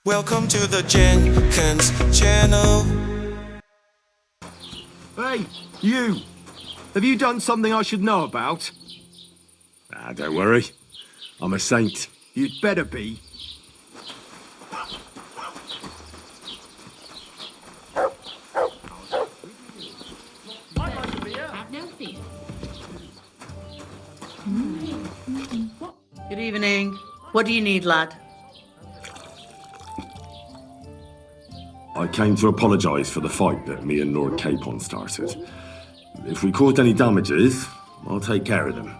Welcome to the Jenkins channel. Hey, you! Have you done something I should know about? Ah, don't worry. I'm a saint. You'd better be. Good evening. What do you need, lad? I came to apologise for the fight that me and Lord Capon started. If we caused any damages, I'll take care of them.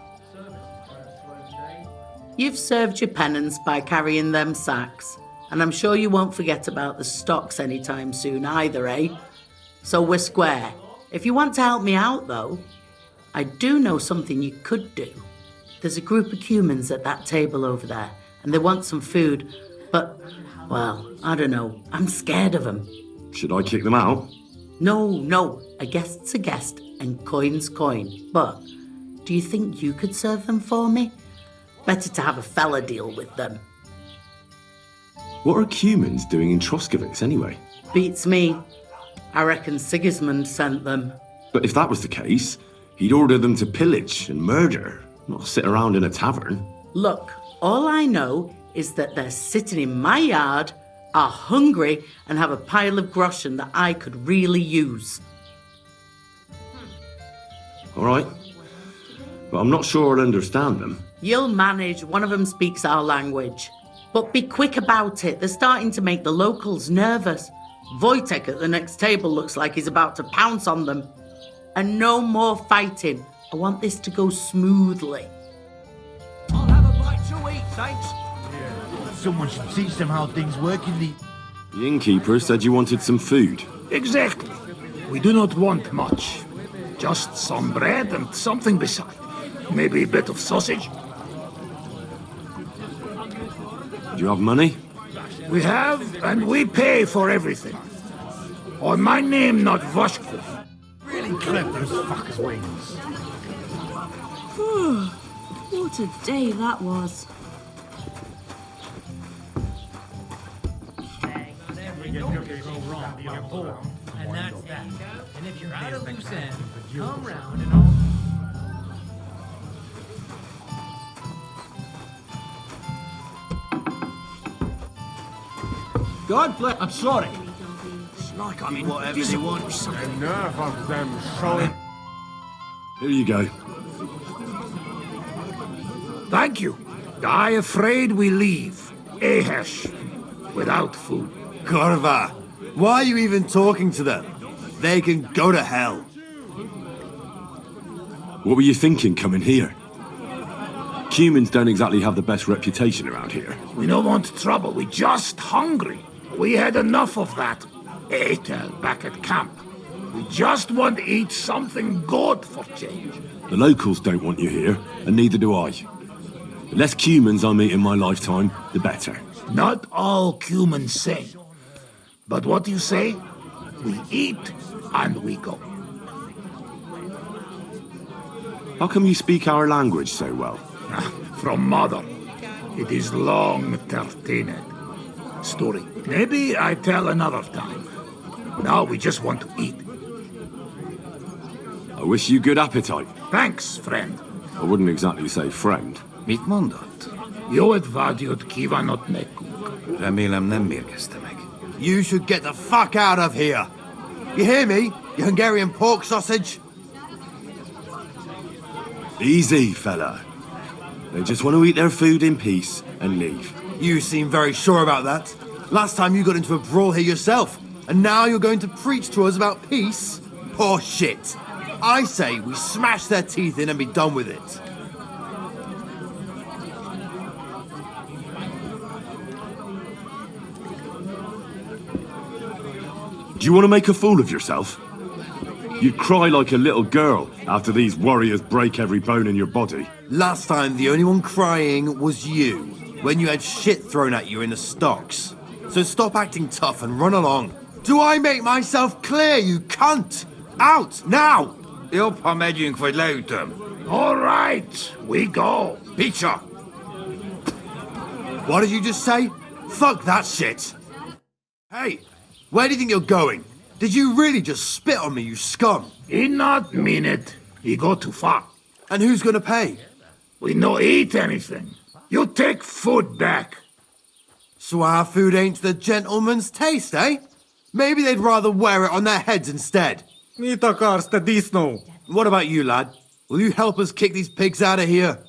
You've served your penance by carrying them sacks, and I'm sure you won't forget about the stocks anytime soon either, eh? So we're square. If you want to help me out, though, I do know something you could do. There's a group of Cumans at that table over there, and they want some food, but, well, I don't know. I'm scared of them. Should I kick them out? No. A guest's a guest, and coin's coin. But do you think you could serve them for me? Better to have a fella deal with them. What are Cumans doing in Troskowitz anyway? Beats me. I reckon Sigismund sent them. But if that was the case, he'd order them to pillage and murder, not sit around in a tavern. Look, all I know is that they're sitting in my yard, are hungry, and have a pile of groschen that I could really use. All right. But I'm not sure I'll understand them. You'll manage. One of them speaks our language. But be quick about it. They're starting to make the locals nervous. Vuytek at the next table looks like he's about to pounce on them. And no more fighting. I want this to go smoothly. I'll have a bite to eat, thanks. Someone should teach them how things work in the... The innkeeper said you wanted some food. Exactly. We do not want much. Just some bread and something beside. Maybe a bit of sausage. Do you have money? We have, and we pay for everything. On my name, not Vasko. Really clip those fuckers' wings. What a day that was. And that's that. And if you're out of loose end, come round and I'll... God bless. I'm sorry. It's like I'm in whatever they want or something. Enough of them showing. Here you go. Thank you. I afraid we leave. Ahesh. Without food. Korva, why are you even talking to them? They can go to hell. What were you thinking coming here? Cumans don't exactly have the best reputation around here. We don't want trouble. We just hungry. We had enough of that. Etel back at camp. We just want to eat something good for change. The locals don't want you here, and neither do I. The less Cumans I meet in my lifetime, the better. Not all Cumans say. But what you say, we eat and we go. How come you speak our language so well? From mother. It is long tertined. Story. Maybe I tell another time. Now we just want to eat. I wish you good appetite. Thanks, friend. I wouldn't exactly say friend. Mit mondott? Jó et vágyott kívánott nekünk. Remélem nem mérgezte meg. You should get the fuck out of here. You hear me, you Hungarian pork sausage? Easy, fella. They just want to eat their food in peace and leave. You seem very sure about that. Last time you got into a brawl here yourself, and now you're going to preach to us about peace? Poor shit. I say we smash their teeth in and be done with it. Do you want to make a fool of yourself? You'd cry like a little girl after these warriors break every bone in your body. Last time the only one crying was you, when you had shit thrown at you in the stocks. So stop acting tough and run along. Do I make myself clear, you cunt? Out, now! Jobb, ha megyünk, vagy leütöm. All right, we go. Peacher! What did you just say? Fuck that shit! Hey, where do you think you're going? Did you really just spit on me, you scum? He not mean it. He go too far. And who's gonna pay? We no eat anything. You take food back. So our food ain't the gentleman's taste, eh? Maybe they'd rather wear it on their heads instead. What about you, lad? Will you help us kick these pigs out of here?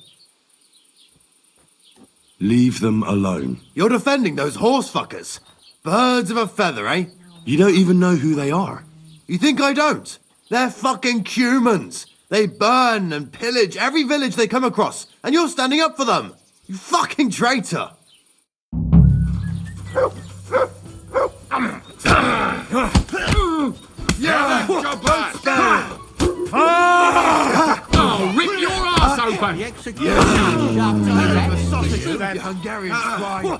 Leave them alone. You're defending those horse fuckers. Birds of a feather, eh? You don't even know who they are. You think I don't? They're fucking Cumans. They burn and pillage every village they come across, and you're standing up for them. You fucking traitor. Oh, rip your ass open! You Hungarian swine.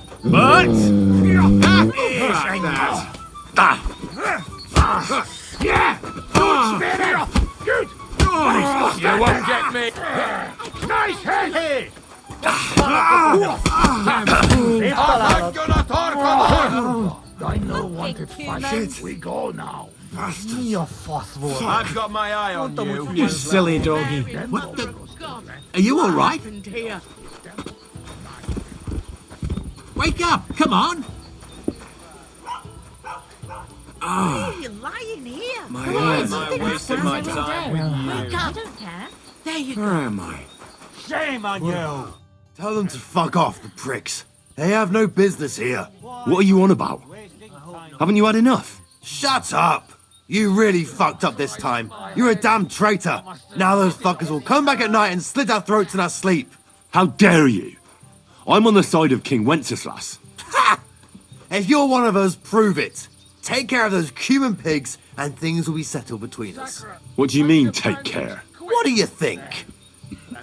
Yeah! Good spinner! Good! You won't get me! Nice hit! I know wanted fight. We go now. I've got my eye on you. You silly doggy. What the? Are you all right? Wake up! Come on! You're lying here. I wasted my time with you. I don't care. There you go. Where am I? Shame on you! Tell them to fuck off, the pricks. They have no business here. What are you on about? Haven't you had enough? Shut up! You really fucked up this time. You're a damn traitor. Now those fuckers will come back at night and slit our throats in our sleep. How dare you? I'm on the side of King Wenceslas. Ha! If you're one of us, prove it. Take care of those Cuman pigs and things will be settled between us. What do you mean, take care? What do you think?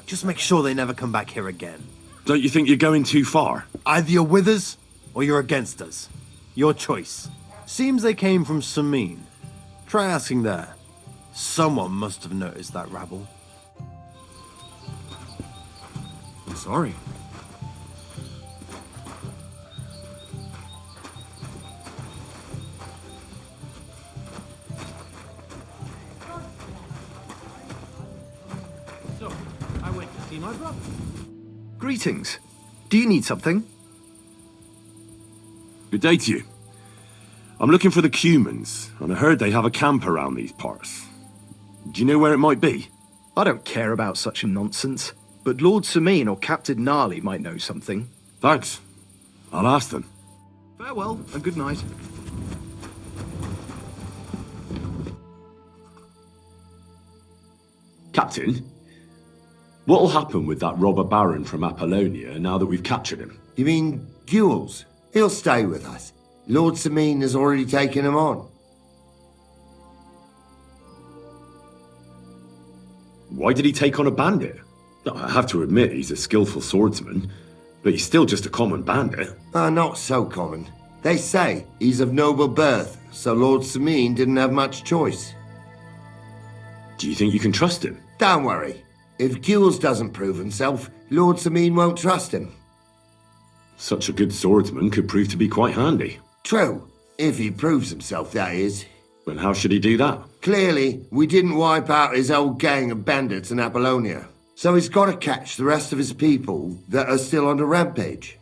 Just make sure they never come back here again. Don't you think you're going too far? Either you're with us or you're against us. Your choice. Seems they came from Samin. Try asking there. Someone must have noticed that rabble. I'm sorry. So, I went to see my brother. Greetings. Do you need something? Good day to you. I'm looking for the Cumans, and I heard they have a camp around these parts. Do you know where it might be? I don't care about such nonsense, but Lord Samin or Captain Gnarly might know something. Thanks. I'll ask them. Farewell, and good night. Captain, what'll happen with that robber baron from Apollonia now that we've captured him? You mean Jules? He'll stay with us. Lord Samin has already taken him on. Why did he take on a bandit? I have to admit he's a skillful swordsman, but he's still just a common bandit. Not so common. They say he's of noble birth, so Lord Samin didn't have much choice. Do you think you can trust him? Don't worry. If Jules doesn't prove himself, Lord Samin won't trust him. Such a good swordsman could prove to be quite handy. True. If he proves himself, that is. But how should he do that? Clearly, we didn't wipe out his old gang of bandits in Apollonia. So he's got to catch the rest of his people that are still on the rampage.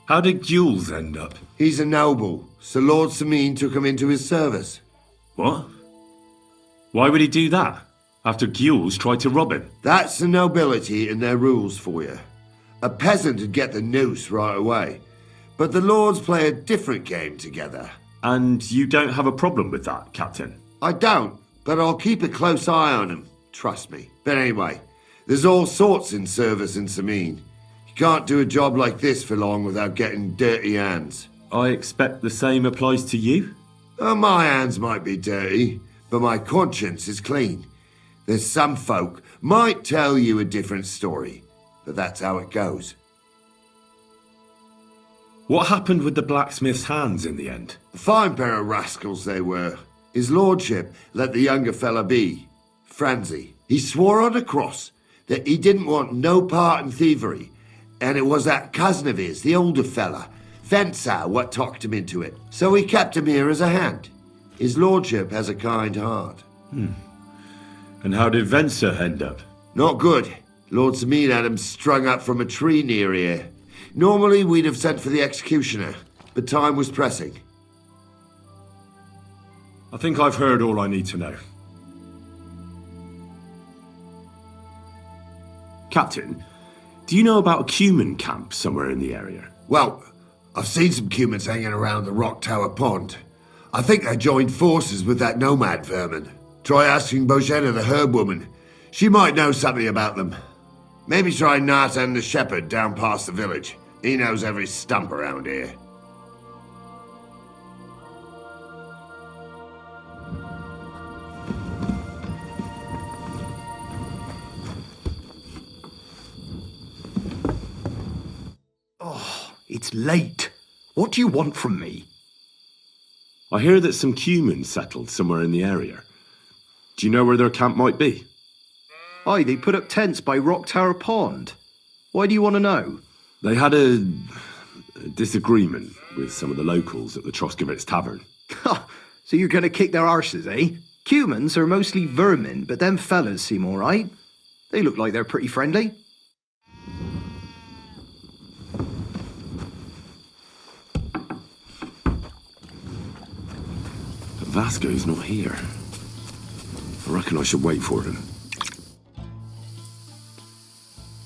How did Jules end up? He's a noble, so Lord Samin took him into his service. What? Why would he do that? After Jules tried to rob him? That's the nobility and their rules for you. A peasant would get the noose right away. But the lords play a different game together. And you don't have a problem with that, Captain? I don't, but I'll keep a close eye on him. Trust me. But anyway, there's all sorts in service in Samin. You can't do a job like this for long without getting dirty hands. I expect the same applies to you? My hands might be dirty, but my conscience is clean. There's some folk might tell you a different story, but that's how it goes. What happened with the blacksmith's hands in the end? A fine pair of rascals they were. His lordship let the younger fella be, Franzi. He swore on a cross that he didn't want no part in thievery, And it was that cousin of his, the older fella, Fencer, what talked him into it. So we kept him here as a hand. His lordship has a kind heart. And how did Venser end up? Not good. Lord Sameen had him strung up from a tree near here. Normally we'd have sent for the executioner, but time was pressing. I think I've heard all I need to know. Captain, do you know about a Cuman camp somewhere in the area? Well, I've seen some Cumans hanging around the Rock Tower Pond. I think they joined forces with that Nomad vermin. Try asking Bozhena, the herb woman. She might know something about them. Maybe try Nartan the shepherd down past the village. He knows every stump around here. It's late. What do you want from me? I hear that some Cumans settled somewhere in the area. Do you know where their camp might be? Aye, they put up tents by Rock Tower Pond. Why do you want to know? They had a disagreement with some of the locals at the Troskowitz tavern. So you're going to kick their arses, eh? Cumans are mostly vermin, but them fellas seem all right. They look like they're pretty friendly. But Vasko's not here. I reckon I should wait for him.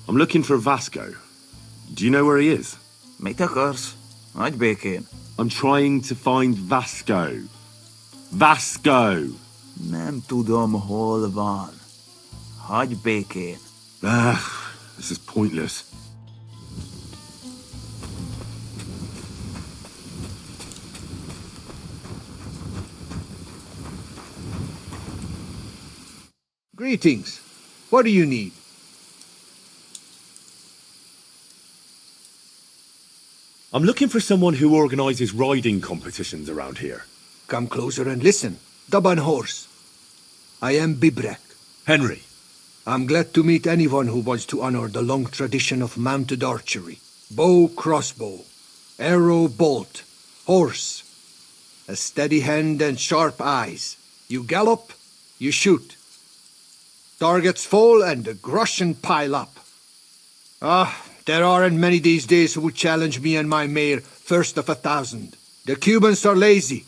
I'm looking for Vasko. Do you know where he is? Metakars. I'd bake in. I'm trying to find Vasko. Vasko! Nem tudom, hol van. Hagy békén. This is pointless. Greetings. What do you need? I'm looking for someone who organises riding competitions around here. Come closer and listen. Daban horse. I am Bibrek. Henry. I'm glad to meet anyone who wants to honor the long tradition of mounted archery. Bow, crossbow, arrow, bolt, horse. A steady hand and sharp eyes. You gallop, you shoot. Targets fall and the groschen pile up. There aren't many these days who would challenge me and my mare first of 1,000. The Cumans are lazy,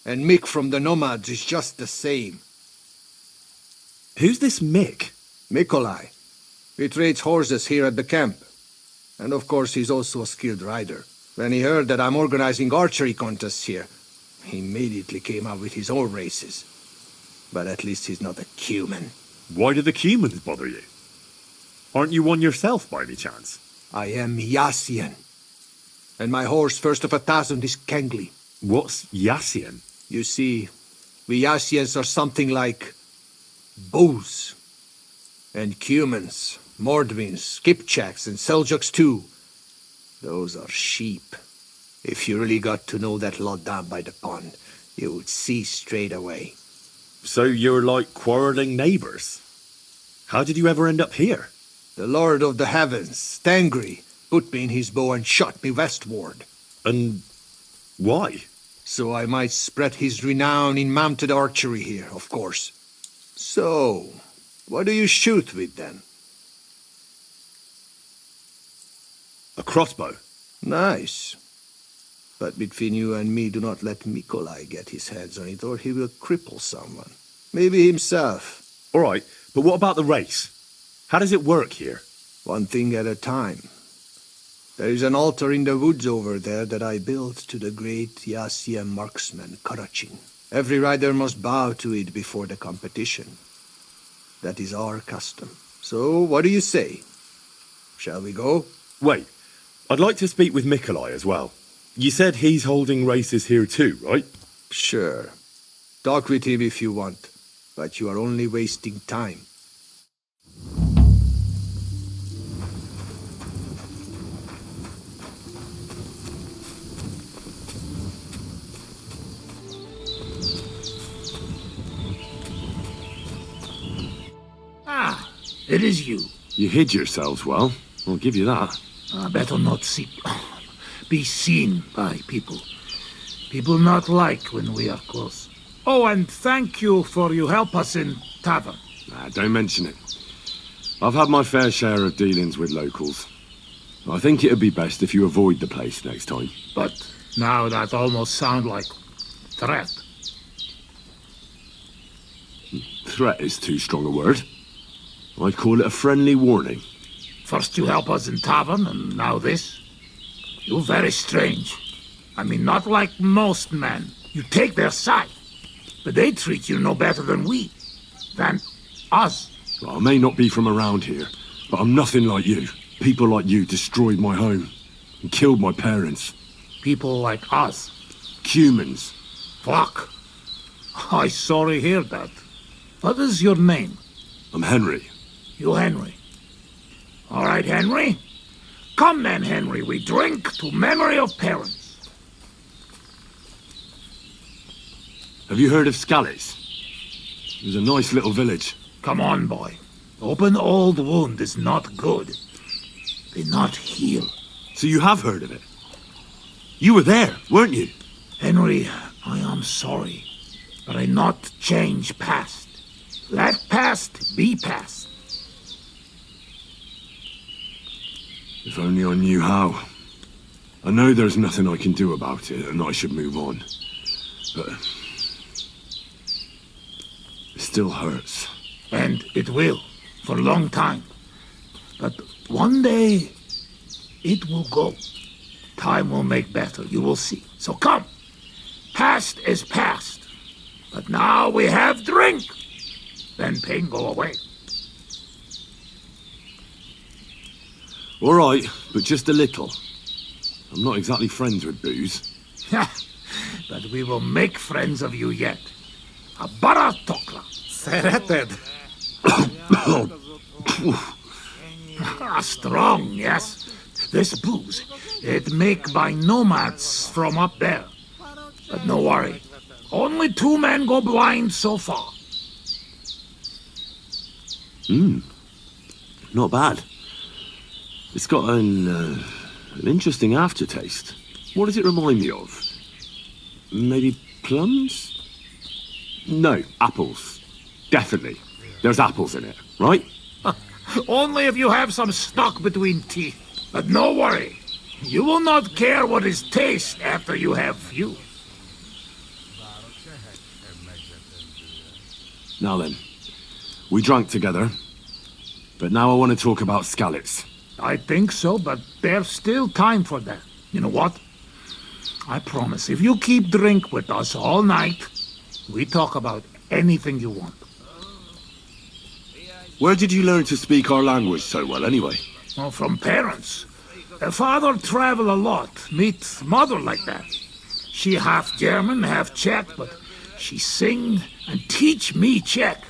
and Mick from the Nomads is just the same. Who's this Mick? Mikolai. He trades horses here at the camp. And of course he's also a skilled rider. When he heard that I'm organizing archery contests here, he immediately came out with his own races. But at least he's not a Cuman. Why do the Cumans bother you? Aren't you one yourself by any chance? I am Yassian. And my horse first of 1,000 is Kengli. What's Yassian? You see, we Yassians are something like bulls. And Cumans, Mordvins, Skipchaks, and Seljuks too. Those are sheep. If you really got to know that lot down by the pond, you would see straight away. So you're like quarrelling neighbours? How did you ever end up here? The Lord of the Heavens, Stangri, put me in his bow and shot me westward. And why? So I might spread his renown in mounted archery here, of course. So, what do you shoot with then? A crossbow. Nice. But between you and me, do not let Mikolai get his hands on it, or he will cripple someone. Maybe himself. All right, but what about the race? How does it work here? One thing at a time. There is an altar in the woods over there that I built to the great Yassian marksman, Karachin. Every rider must bow to it before the competition. That is our custom. So, what do you say? Shall we go? Wait, I'd like to speak with Mikolai as well. You said he's holding races here too, right? Sure. Talk with him if you want, but you are only wasting time. It is you. You hid yourselves well. I'll give you that. Better not be seen by people. People not like when we are close. Oh, and thank you for you help us in tavern. Don't mention it. I've had my fair share of dealings with locals. I think it'd be best if you avoid the place next time. But now that almost sound like threat. Threat is too strong a word. I'd call it a friendly warning. First you help us in tavern, and now this? You're very strange. I mean, not like most men. You take their side. But they treat you no better than us. I may not be from around here, but I'm nothing like you. People like you destroyed my home and killed my parents. People like us? Cumans. Fuck. I sorry hear that. What is your name? I'm Henry. You Henry. All right, Henry. Come then, Henry. We drink to memory of parents. Have you heard of Skalitz? It was a nice little village. Come on, boy. Open old wound is not good. They not heal. So you have heard of it? You were there, weren't you? Henry, I am sorry, but I not change past. Let past be past. If only I knew how. I know there's nothing I can do about it, and I should move on. But it still hurts. And it will, for a long time. But one day, it will go. Time will make better, you will see. So come. Past is past. But now we have drink. Then pain go away. All right, but just a little. I'm not exactly friends with booze. But we will make friends of you yet. A baratokla. Sereted. Strong, yes. This booze, it make by nomads from up there. But no worry. Only 2 men go blind so far. Not bad. It's got an interesting aftertaste. What does it remind me of? Maybe plums? No, apples. Definitely. There's apples in it, right? Only if you have some stuck between teeth. But no worry. You will not care what is taste after you have few. Now then, we drank together, but now I want to talk about Skalitz. I think so, but there's still time for that. You know what? I promise, if you keep drink with us all night, we talk about anything you want. Where did you learn to speak our language so well, anyway? Well, from parents. Father travel a lot, meet mother like that. She half German, half Czech, but she sing and teach me Czech.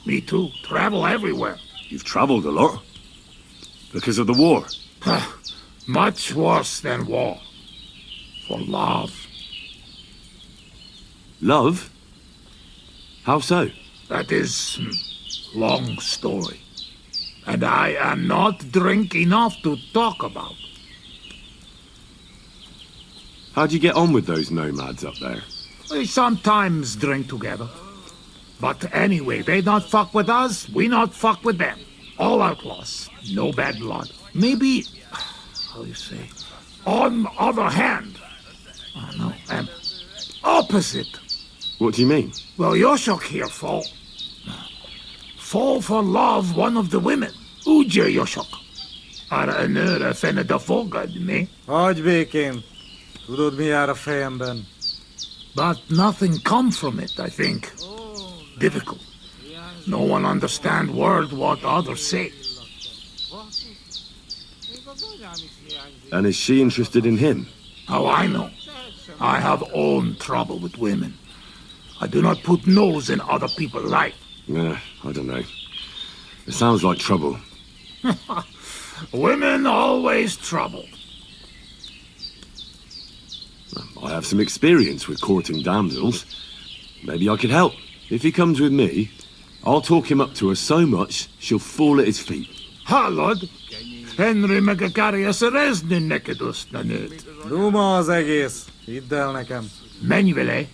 Me too, travel everywhere. You've traveled a lot. Because of the war. Much worse than war. For love. Love? How so? That is long story. And I am not drink enough to talk about. How'd you get on with those nomads up there? We sometimes drink together. But anyway, they not fuck with us, we not fuck with them. All outlaws, no bad blood. Maybe, how you say, on other hand. Oh no, opposite. What do you mean? Well, Jasak here fall for love one of the women. Uja Jasak. Are een uur van de volgad, me. Uitbeken. Hoe doet me uit fan ben. But nothing come from it, I think. Difficult. No one understand word what others say. And is she interested in him? How I know? I have own trouble with women. I do not put nose in other people's life. I don't know. It sounds like trouble. Women always trouble. I have some experience with courting damsels. Maybe I could help. If he comes with me, I'll talk him up to her so much, she'll fall at his feet. Ha, Lord. Henry meg akarja szerezni neked azt a nőt. Duma az egész. Hidd el nekem. Menj vele,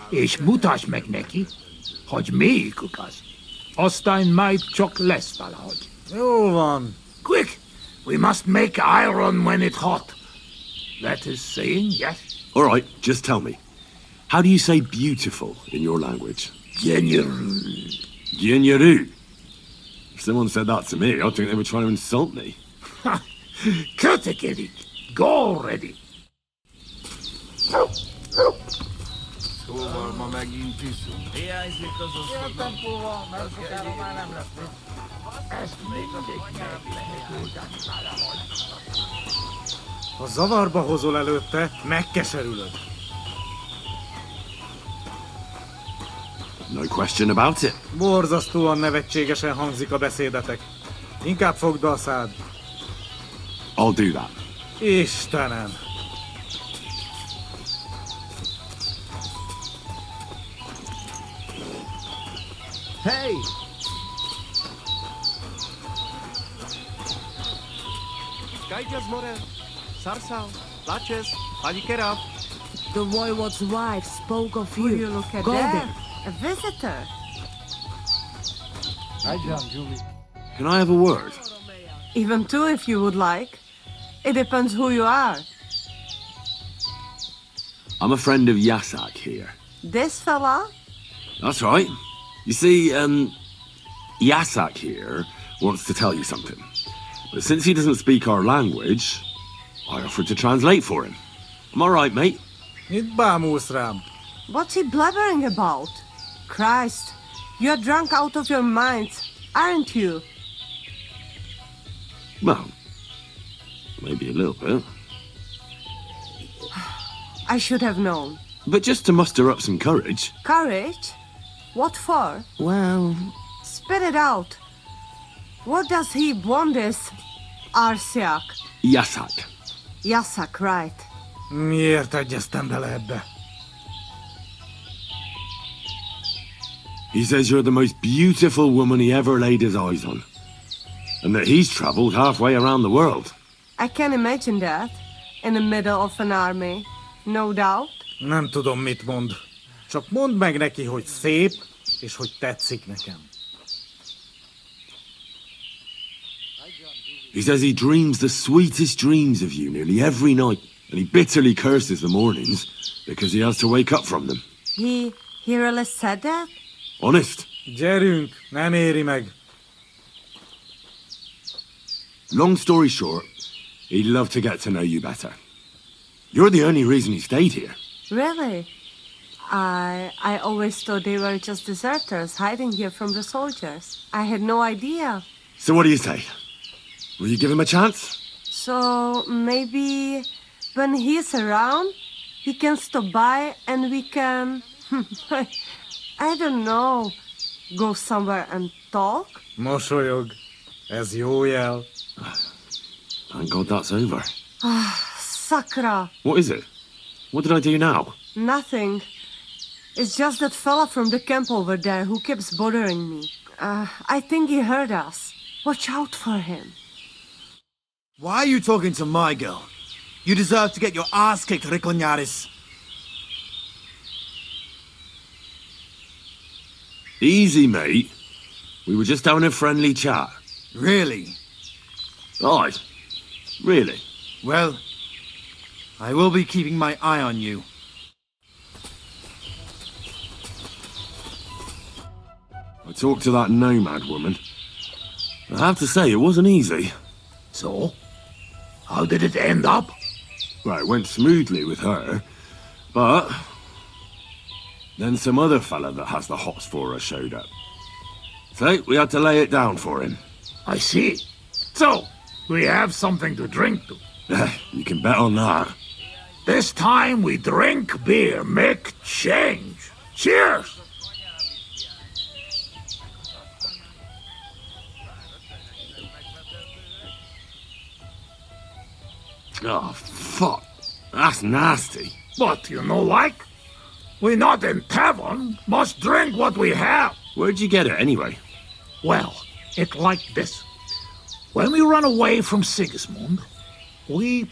és mutasd meg neki, hogy melyikük az. Aztán majd csak lesz valahogy. Jó van. Quick! We must make iron when it's hot. That is saying, yes? All right, just tell me. How do you say beautiful in your language? Genyeru. If someone said that to me, I'd think they were trying to insult me. Kötekedik. Go already. Szóval ma megint iszunk. Hiányzik az osztodban. Nem sokára már nem lesz mit. Ezt mindig meg lehet oldani valahogy. Ha zavarba hozol előtte, megkeserülöd. No question about it. Borzasztóan nevetségesen hangzik a beszédetek. Inkább fogd be a szád. I'll do that. Istenem! Hey! Gaigas more, sarsal, laches, palikera. The voivode's wife spoke of you. Will you look at Go that? there. A visitor. Hi, John, Julie. Can I have a word? Even two if you would like. It depends who you are. I'm a friend of Jasak here. This fella? That's right. You see, Jasak here wants to tell you something. But since he doesn't speak our language, I offered to translate for him. Am I right, mate? Mit bámulsz rám? What's he blabbering about? Christ, you're drunk out of your mind, aren't you? Well, maybe a little bit. I should have known. But just to muster up some courage. Courage? What for? Well... Spit it out. What does he want this Arsiak? Jasak. Jasak, right. Miért egyeztem bele ebbe? He says you're the most beautiful woman he ever laid his eyes on. And that he's traveled halfway around the world. I can imagine that. In the middle of an army. No doubt. Nem tudom, mit mond. Csak mondd meg neki, hogy szép, és hogy tetszik nekem. He says he dreams the sweetest dreams of you nearly every night. And he bitterly curses the mornings because he has to wake up from them. He really said that? Honest. Gyerünk, nem éri meg. Long story short, he'd love to get to know you better. You're the only reason he stayed here. Really? I always thought they were just deserters hiding here from the soldiers. I had no idea. So what do you say? Will you give him a chance? So maybe when he's around, he can stop by and we can... I don't know. Go somewhere and talk? Mosolyog. Ez jó jel. Thank God that's over. Sakra. What is it? What did I do now? Nothing. It's just that fella from the camp over there who keeps bothering me. I think he heard us. Watch out for him. Why are you talking to my girl? You deserve to get your ass kicked, Rikonyaris. Easy, mate. We were just having a friendly chat. Really? Aye. Really? Well, I will be keeping my eye on you. I talked to that Nomad woman. I have to say, it wasn't easy. So? How did it end up? Well, it went smoothly with her, but... Then some other fella that has the hots for her showed up. So, we had to lay it down for him. I see. So, we have something to drink to. You can bet on that. This time we drink beer, make change. Cheers! Oh, fuck. That's nasty. But you know like? We're not in tavern, must drink what we have. Where'd you get it, anyway? Well, it like this. when we run away from Sigismund, we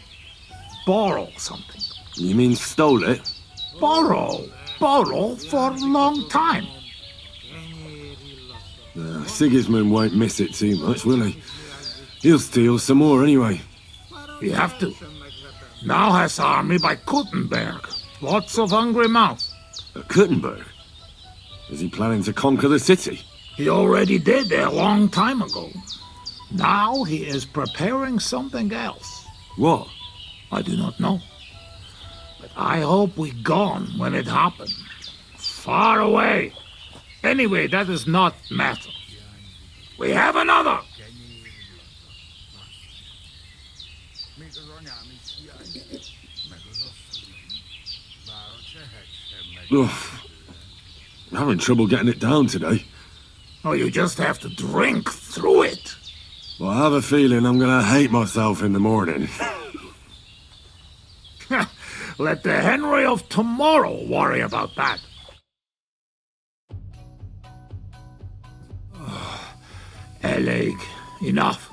borrow something. You mean stole it? Borrow for a long time. Sigismund won't miss it too much, will he? He'll steal some more anyway. We have to. Now has army by Kuttenberg. Lots of hungry mouths. At Kuttenberg? Is he planning to conquer the city? He already did a long time ago. Now he is preparing something else. What? I do not know. But I hope we gone when it happened. Far away. Anyway, that does not matter. We have another! Ugh. I'm having trouble getting it down today. Oh, you just have to drink through it. Well, I have a feeling I'm gonna hate myself in the morning. Let the Henry of tomorrow worry about that. Eleg, enough.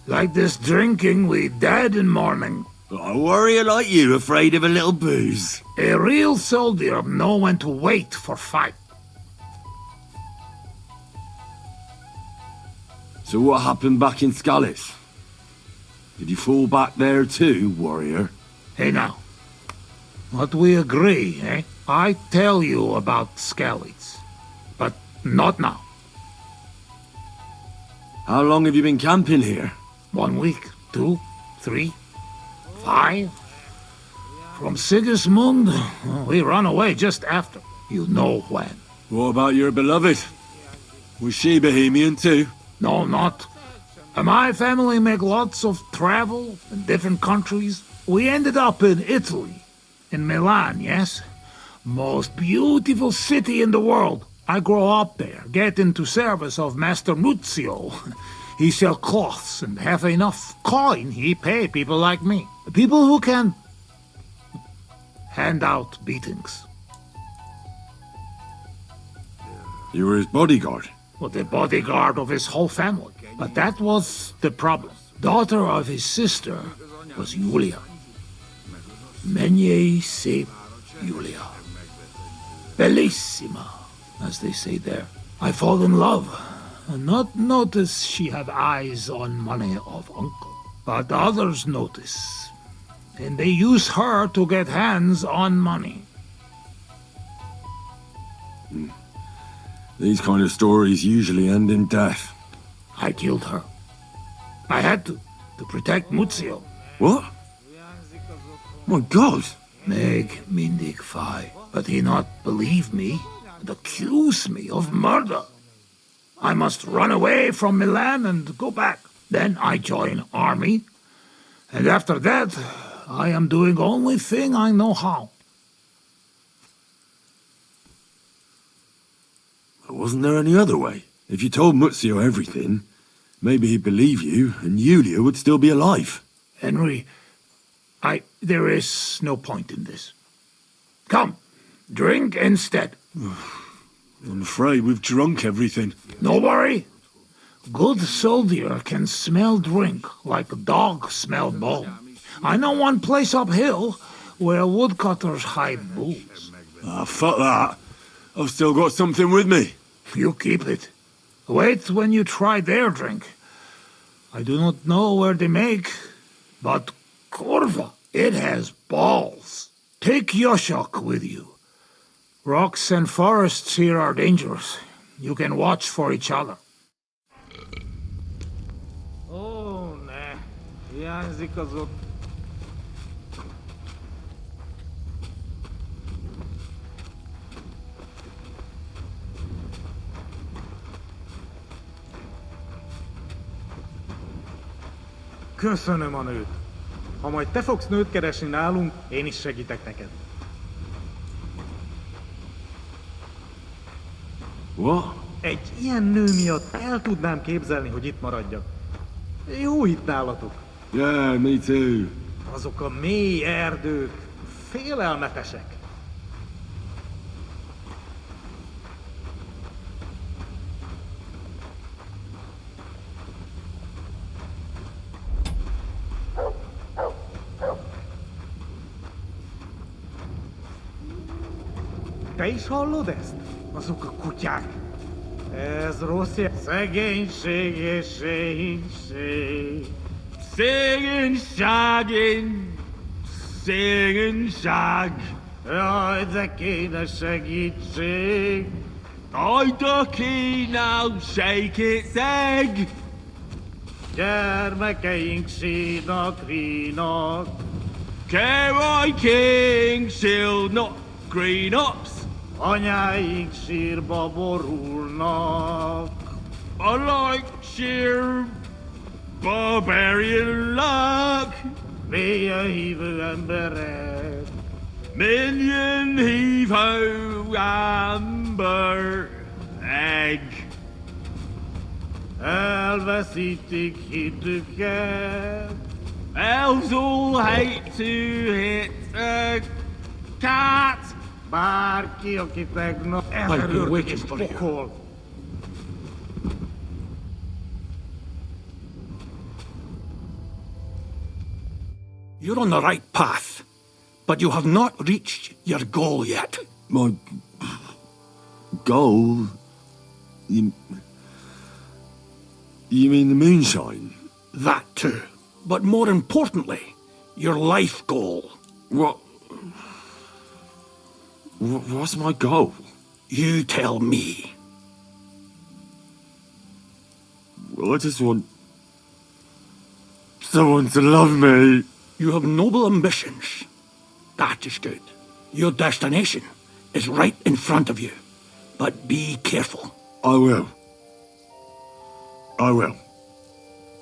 Like this drinking, we dead in morning. A warrior like you afraid of a little booze? A real soldier know when to wait for fight. So what happened back in Skalitz? Did you fall back there too, warrior? Hey now, what we agree, eh? I tell you about Skalitz, but not now. How long have you been camping here? 1 week, 2, 3, 5. From Sigismund, we run away just after. You know when. What about your beloved? Was she Bohemian too? No, not. My family make lots of travel in different countries. We ended up in Italy. In Milan, yes? Most beautiful city in the world. I grow up there, get into service of Master Muzio. He sell cloths and have enough coin he pay people like me. People who can hand out beatings. You were his bodyguard? Well, the bodyguard of his whole family. But that was the problem. Daughter of his sister was Julia. Menier se Julia. Bellissima, as they say there. I fall in love. And not notice she have eyes on money of uncle. But others notice. And they use her to get hands on money. These kind of stories usually end in death. I killed her. I had to protect Muzio. What? My God! Meg mindig fai, but he not believe me and accuse me of murder. I must run away from Milan and go back. Then I join army, and after that, I am doing only thing I know how. Wasn't there any other way? If you told Muzio everything, maybe he'd believe you, and Julia would still be alive. Henry, there is no point in this. Come, drink instead. I'm afraid we've drunk everything. No worry. Good soldier can smell drink like a dog smell bone. I know one place uphill where woodcutters hide bulls. Ah, fuck that. I've still got something with me. You keep it. Wait when you try their drink. I do not know where they make, but Kurva, it has balls. Take Jasak with you. Rocks and forests here are dangerous. You can watch for each other. Ó, ne. Hiányzik az ott. Köszönöm a nőt. Ha majd te fogsz nőt keresni nálunk, én is segítek neked. What? Egy ilyen nő miatt el tudnám képzelni, hogy itt maradjak. Jó itt nálatok. Yeah, me too. Azok a mély erdők félelmetesek. te is hallod ezt? Azok a kutyák. Ez rossz jel. Szegénység és szegénység. Szegényság. Jaj, de kéne segítség. Jaj, de kéne segítség. Gyermekeink sínak, rínak. Gyermekeink sínak, rínak. Anyáink sírba borulnak. A like sír, barbarian luck. Mélyen hívő emberek. Million hívő ember. Egg. Elveszítik hitüket. Elves all hate to hit a cat. Bárki, aki tegnap elörült és pokol. You're on the right path, but you have not reached your goal yet. My goal? You mean the Moonshine? That too. But more importantly, your life goal. What's my goal? You tell me. Well, I just want someone to love me. You have noble ambitions. That is good. Your destination is right in front of you. But be careful. I will.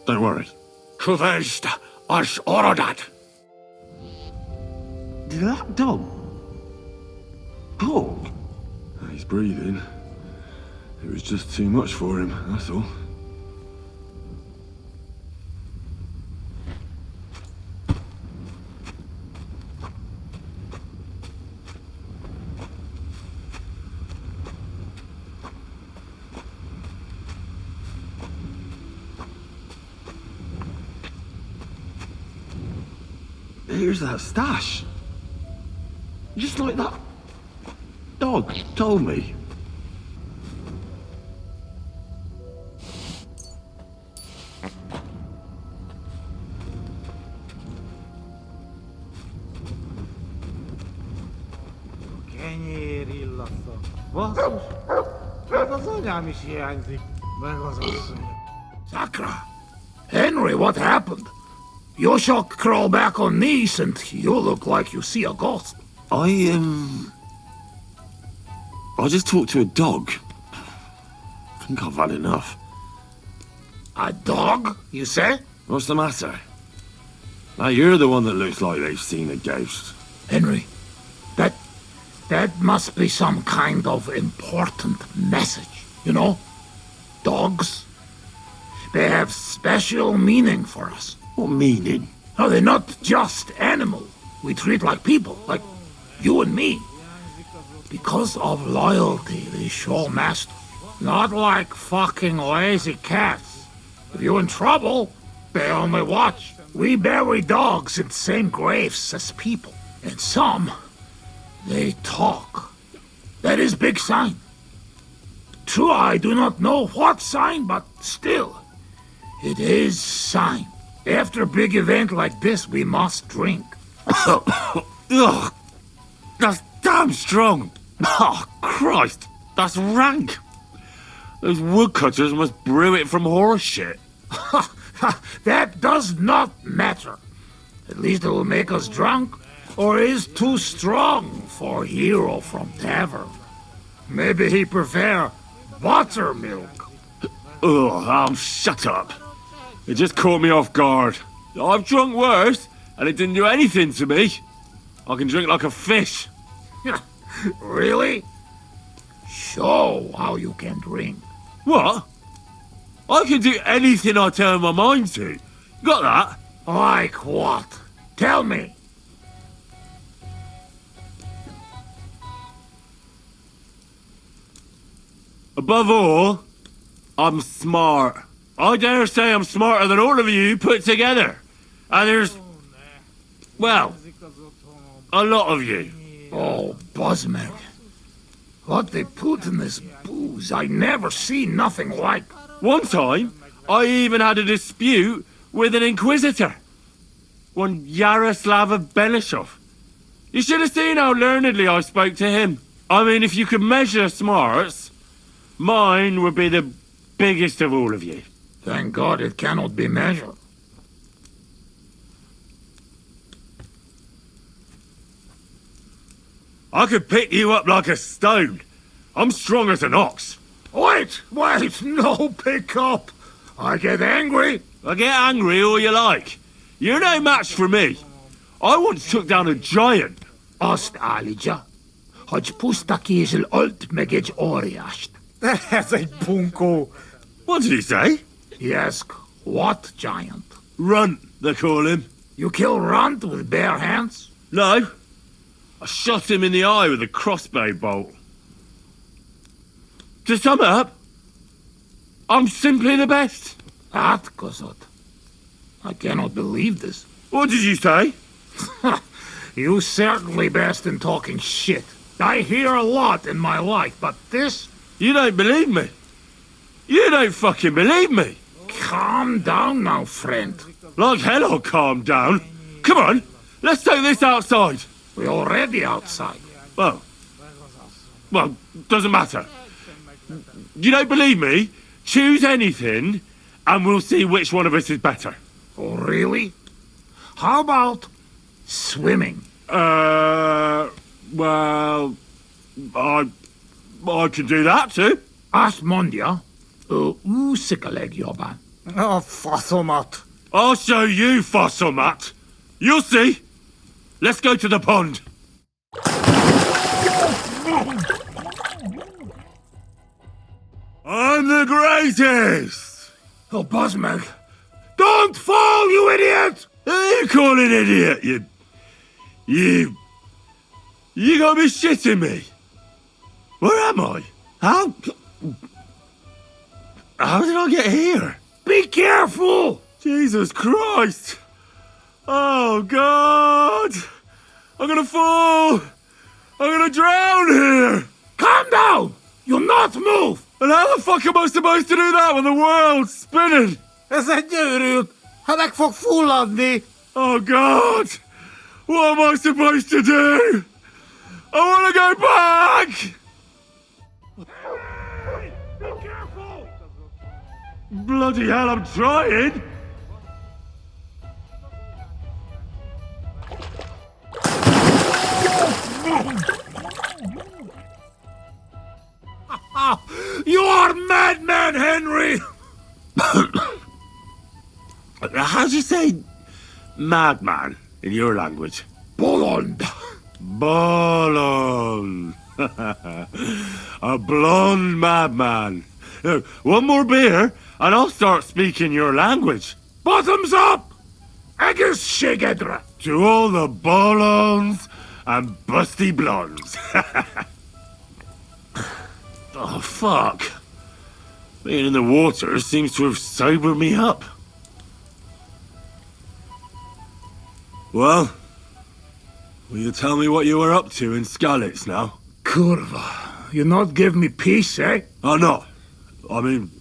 Don't worry. Truvest as Orodat. Did that dog talk? He's breathing. It was just too much for him, that's all. Here's that stash. Just like that dog told me. Kenyér illata. Basszus! Hát az anyám is hiányzik. Meg az asszony. Sakra! Henry, what happened? You shall crawl back on knees and you look like you see a ghost. I just talked to a dog. I think I've had enough. A dog, you say? What's the matter? Now you're the one that looks like they've seen a ghost. Henry, that must be some kind of important message, you know? Dogs, they have special meaning for us. What meaning? No, they're not just animals. We treat like people, like you and me. Because of loyalty they show master. Not like fucking lazy cats. If you're in trouble, they only watch. We bury dogs in the same graves as people. And some, they talk. That is big sign. True, I do not know what sign, but still, it is sign. After a big event like this, we must drink. Ugh, that's damn strong. Oh, Christ, that's rank. Those woodcutters must brew it from horse shit. That does not matter. At least it will make us drunk, or is too strong for hero from tavern. Maybe he prefer buttermilk. Ugh, shut up. It just caught me off guard. I've drunk worse, and it didn't do anything to me. I can drink like a fish. Really? Show how you can drink. What? I can do anything I turn my mind to. Got that? Like what? Tell me. Above all, I'm smart. I dare say I'm smarter than all of you put together. And there's, well, a lot of you. Oh, Bozhena. What they put in this booze, I never seen nothing like. One time, I even had a dispute with an inquisitor. One Yaroslav of Benishov. You should have seen how learnedly I spoke to him. I mean, if you could measure smarts, mine would be the biggest of all of you. Thank God it cannot be measured. I could pick you up like a stone. I'm strong as an ox. Wait, no pick up. I get angry. I get angry all you like. You're no match for me. I once took down a giant. Azt állítja, hogy puszta kézzel ölt meg egy óriást. Ez egy bunkó. What did he say? Yes, what giant? Runt, they call him. You kill Runt with bare hands? No. I shot him in the eye with a crossbow bolt. To sum up, I'm simply the best. That Kosot. I cannot believe this. What did you say? You certainly best in talking shit. I hear a lot in my life, but this... You don't believe me. You don't fucking believe me. Calm down now, friend. Like hell I'll calm down. Come on, let's take this outside. We're already outside. Well, doesn't matter. You don't believe me? Choose anything, and we'll see which one of us is better. Oh, really? How about swimming? Well, I can do that too. Azt mondja, úszikaleg jobban. A faszomat. I'll show you, Fossilmat. You'll see. Let's go to the pond. I'm the greatest! Oh, Bozhena, don't fall, you idiot! Who are you calling idiot, You gotta be shitting me. Where am I? How did I get here? Be careful! Jesus Christ! Oh, God! I'm gonna fall! I'm gonna drown here! Calm down! You'll not move! And how the fuck am I supposed to do that when the world's spinning? Ez egy őrült. Ha meg fog fulladni. Oh, God! What am I supposed to do? I wanna go back! Hey, be careful! Bloody hell, I'm trying! You are madman, Henry! How do you say madman in your language? Blonde. Bolon. A blonde madman. One more beer, and I'll start speaking your language. Bottoms up! Agus shigedra. To all the bolons and busty blondes. Oh, fuck. Being in the water seems to have sobered me up. Well, will you tell me what you were up to in Skalitz now? Kurva, you not give me peace, eh? Oh, no. I mean,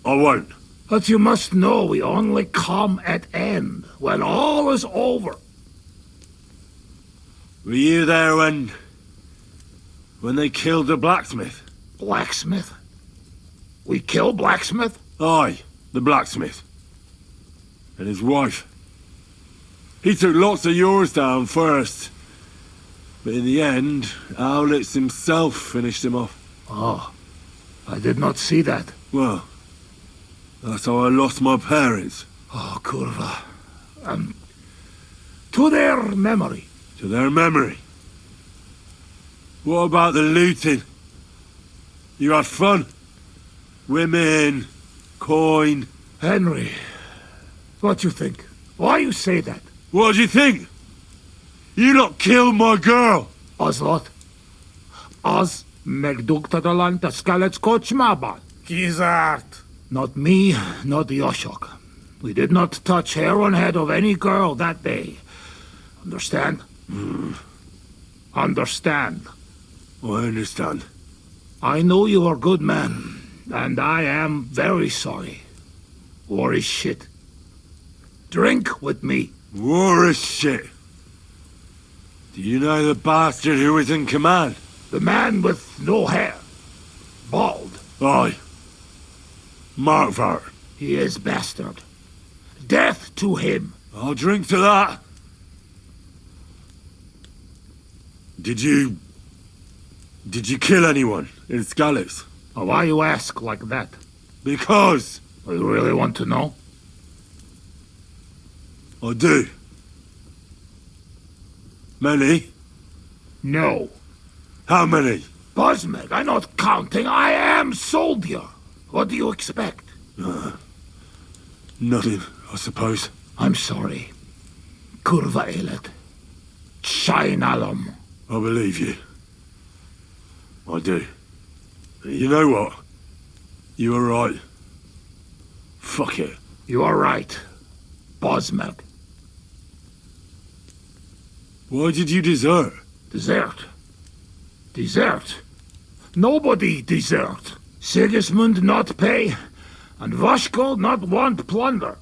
I won't. But you must know we only come at end, when all is over. Were you there when they killed the blacksmith? Blacksmith? We kill blacksmith? Aye, the blacksmith. And his wife. He took lots of yours down first. But in the end, Owlitz himself finished him off. Oh, I did not see that. Well, that's how I lost my parents. Oh, kurva. To their memory. To their memory. What about the looting? You had fun? Women, coin. Henry, what you think? Why you say that? What do you think? You not killed my girl. Az what? Az megdugtad a Skalitz kocsmában. Kizárt. Not me, not Jasak. We did not touch hair on head of any girl that day. Understand? Understand. I understand. I know you are good man, and I am very sorry. War is shit. Drink with me. War is shit. Do you know the bastard who was in command? The man with no hair. Bald. Aye. Markvar. He is bastard. Death to him. I'll drink to that. Did you kill anyone in Skalitz? Why you ask like that? Because You really want to know? I do. Many? No. How many? Bozhena, I'm not counting. I am soldier. What do you expect? Nothing, I suppose. I'm sorry. Kurva elet. Chainalum. I believe you. I do. You know what? You were right. Fuck it. You are right. Bozhena. Why did you desert? Desert. Desert. Nobody desert. Sigismund not pay, and Vasko not want plunder.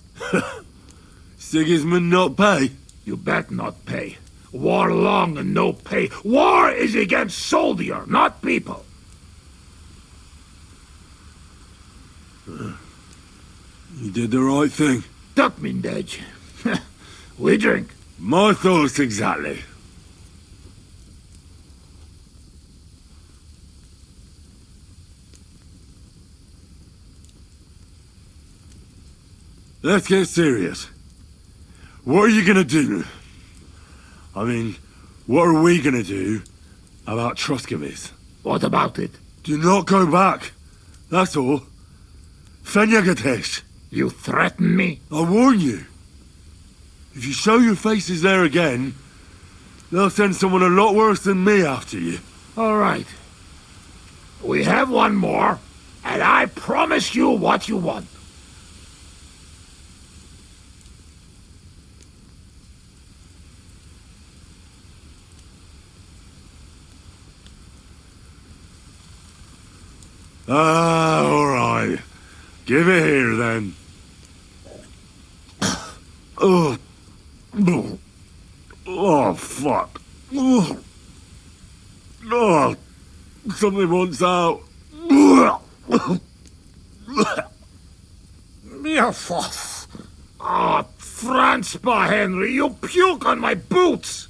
Sigismund not pay? You bet not pay. War long and no pay. War is against soldier, not people. You did the right thing. Duck mindej. We drink. My thoughts exactly. Let's get serious. What are you gonna do? I mean, what are we gonna do about Troskowitz? What about it? Do not go back. That's all. Fenyagatesh. You threaten me? I warn you. If you show your faces there again, they'll send someone a lot worse than me after you. All right. We have one more, and I promise you what you want. All right. Give it here, then. Oh. Oh, fuck. Oh. Something wants out. Mirfoss. Ah, Franzpa, Henry, you puke on my boots!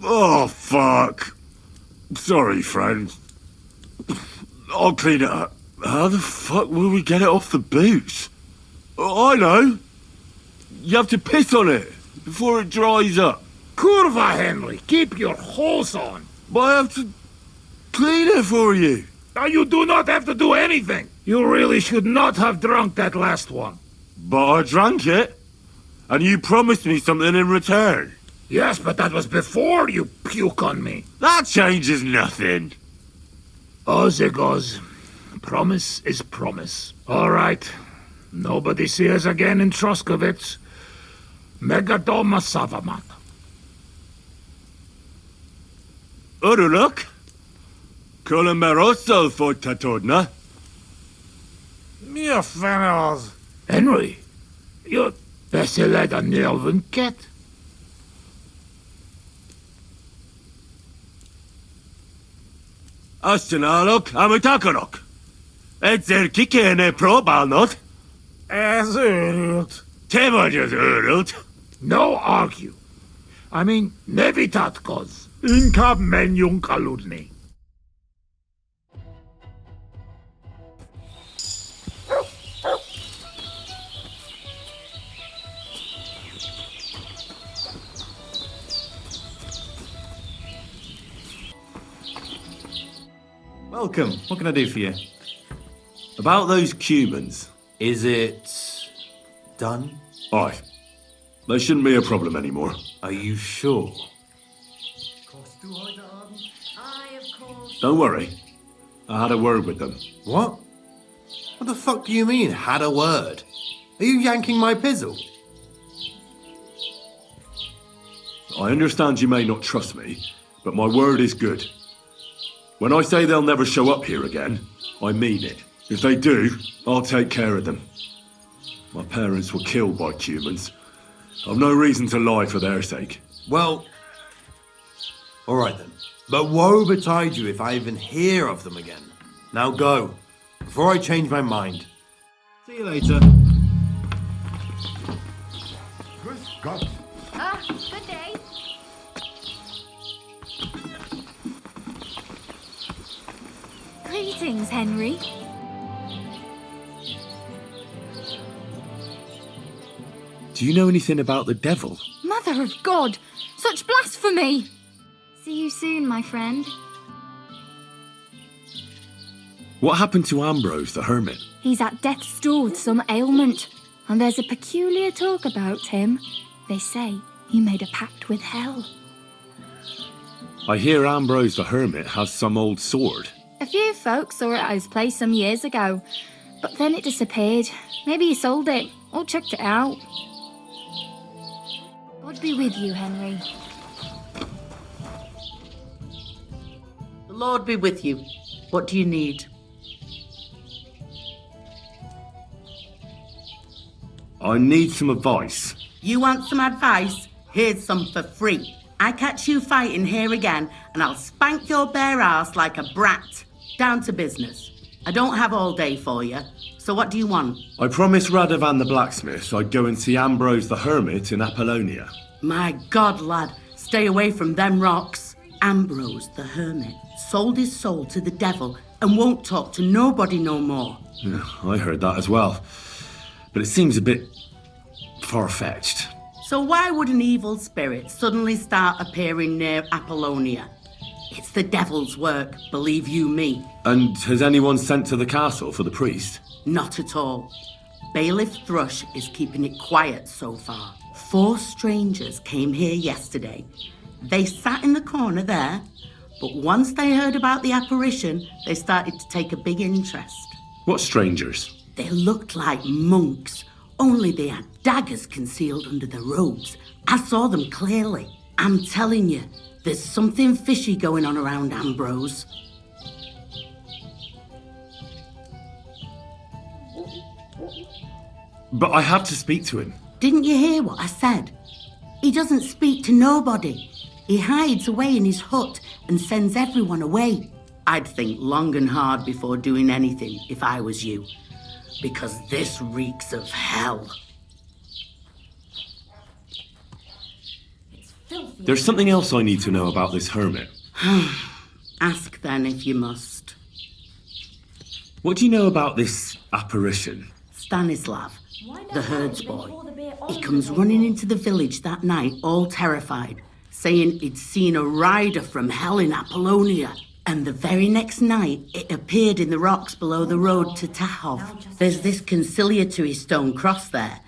Oh, fuck. Sorry, friend. I'll clean it up. How the fuck will we get it off the boots? I know. You have to piss on it before it dries up. Kurva, Henry, keep your hose on. But I have to clean it for you. Now you do not have to do anything. You really should not have drunk that last one. But I drank it. And you promised me something in return. Yes, but that was before you puke on me. That changes nothing. Ozegos. Promise is promise. All right. Nobody see us again in Troskowitz. Megadoma Savamat. Uruluk. Kolomeroso for Tatodna. Mir fennels. Henry, you besseled a nerven cat. Astenalok, Amutakarok. Etzer kikene probalnot. As urult. Tevajas urult. No argue. I mean, nevitatkos. Inkab menjung kaludni. Welcome. What can I do for you? About those Cumans. Is it done? Aye. They shouldn't be a problem anymore. Are you sure? Don't worry. I had a word with them. What? What the fuck do you mean, had a word? Are you yanking my pizzle? I understand you may not trust me, but my word is good. When I say they'll never show up here again, I mean it. If they do, I'll take care of them. My parents were killed by Cumans. I've no reason to lie for their sake. Well, all right then. But woe betide you if I even hear of them again. Now go, before I change my mind. See you later. Good God. Ah, good day. Greetings, Henry. Do you know anything about the devil? Mother of God! Such blasphemy! See you soon, my friend. What happened to Ambrose the Hermit? He's at death's door with some ailment, and there's a peculiar talk about him. They say he made a pact with hell. I hear Ambrose the Hermit has some old sword. A few folks saw it at his place some years ago, but then it disappeared. Maybe he sold it, or chucked it out. God be with you, Henry. The Lord be with you. What do you need? I need some advice. You want some advice? Here's some for free. I catch you fighting here again, and I'll spank your bare ass like a brat. Down to business. I don't have all day for you, so what do you want? I promised Radovan the blacksmith I'd go and see Ambrose the Hermit in Apollonia. My God, lad, stay away from them rocks. Ambrose the Hermit sold his soul to the devil and won't talk to nobody no more. Yeah, I heard that as well. But it seems a bit far-fetched. So why would an evil spirit suddenly start appearing near Apollonia? It's the devil's work, believe you me. And has anyone sent to the castle for the priest? Not at all. Bailiff Thrush is keeping it quiet so far. 4 strangers came here yesterday. They sat in the corner there, but once they heard about the apparition, they started to take a big interest. What strangers? They looked like monks, only they had daggers concealed under their robes. I saw them clearly. I'm telling you, there's something fishy going on around Ambrose. But I have to speak to him. Didn't you hear what I said? He doesn't speak to nobody. He hides away in his hut and sends everyone away. I'd think long and hard before doing anything if I was you, because this reeks of hell. There's something else I need to know about this hermit. Ask then if you must. What do you know about this apparition? Stanislav, the herds boy. He comes running into the village that night, all terrified, saying he'd seen a rider from hell in Apollonia. And the very next night, it appeared in the rocks below the road to Tahov. There's this conciliatory stone cross there.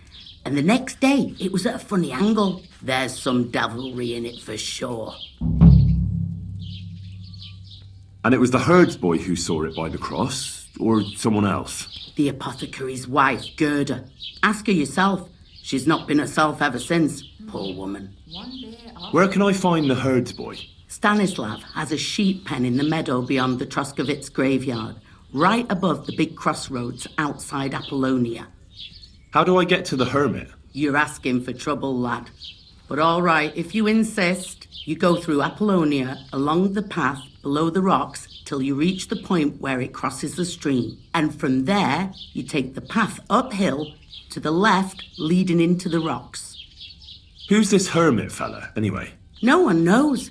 And the next day, it was at a funny angle. There's some devilry in it for sure. And it was the herds boy who saw it by the cross, or someone else? The apothecary's wife, Gerda. Ask her yourself. She's not been herself ever since, poor woman. Where can I find the herds boy? Stanislav has a sheep pen in the meadow beyond the Troskowitz graveyard, right above the big crossroads outside Apollonia. How do I get to the hermit? You're asking for trouble, lad. But all right, if you insist, you go through Apollonia, along the path below the rocks, till you reach the point where it crosses the stream. And from there, you take the path uphill to the left, leading into the rocks. Who's this hermit fella, anyway? No one knows.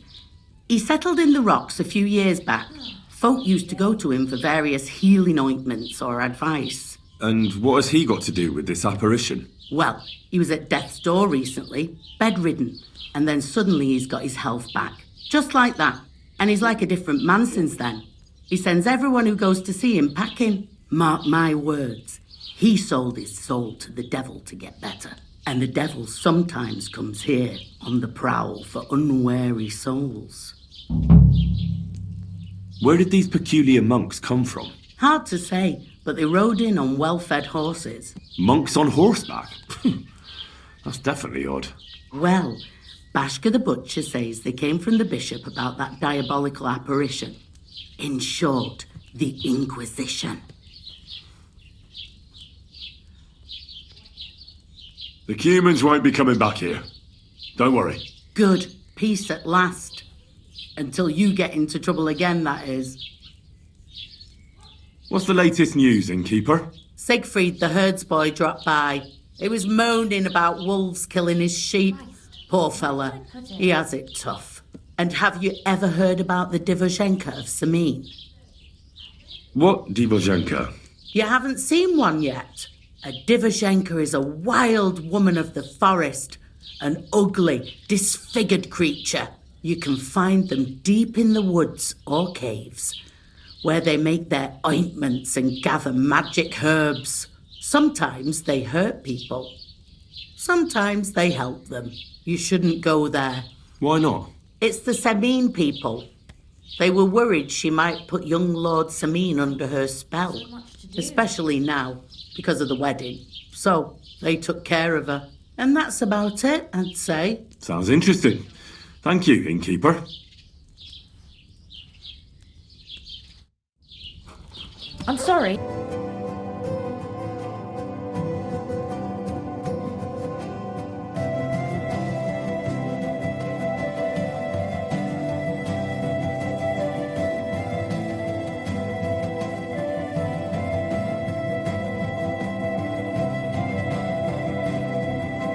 He settled in the rocks a few years back. Folk used to go to him for various healing ointments or advice. And what has he got to do with this apparition? Well, he was at death's door recently, bedridden, and then suddenly he's got his health back. Just like that. And he's like a different man since then. He sends everyone who goes to see him packing. Mark my words. He sold his soul to the devil to get better. And the devil sometimes comes here on the prowl for unwary souls. Where did these peculiar monks come from? Hard to say, but they rode in on well-fed horses. Monks on horseback? That's definitely odd. Well, Bashka the Butcher says they came from the bishop about that diabolical apparition. In short, the Inquisition. The Cumans won't be coming back here. Don't worry. Good. Peace at last. Until you get into trouble again, that is. What's the latest news, Innkeeper? Siegfried, the herdsboy, dropped by. He was moaning about wolves killing his sheep. Poor fella. He has it tough. And have you ever heard about the Divozhenka of Samin? What Divozhenka? You haven't seen one yet. A Divozhenka is a wild woman of the forest. An ugly, disfigured creature. You can find them deep in the woods or caves, where they make their ointments and gather magic herbs. Sometimes they hurt people. Sometimes they help them. You shouldn't go there. Why not? It's the Samin people. They were worried she might put young Lord Samin under her spell, especially now, because of the wedding. So they took care of her. And that's about it, I'd say. Sounds interesting. Thank you, Innkeeper. I'm sorry.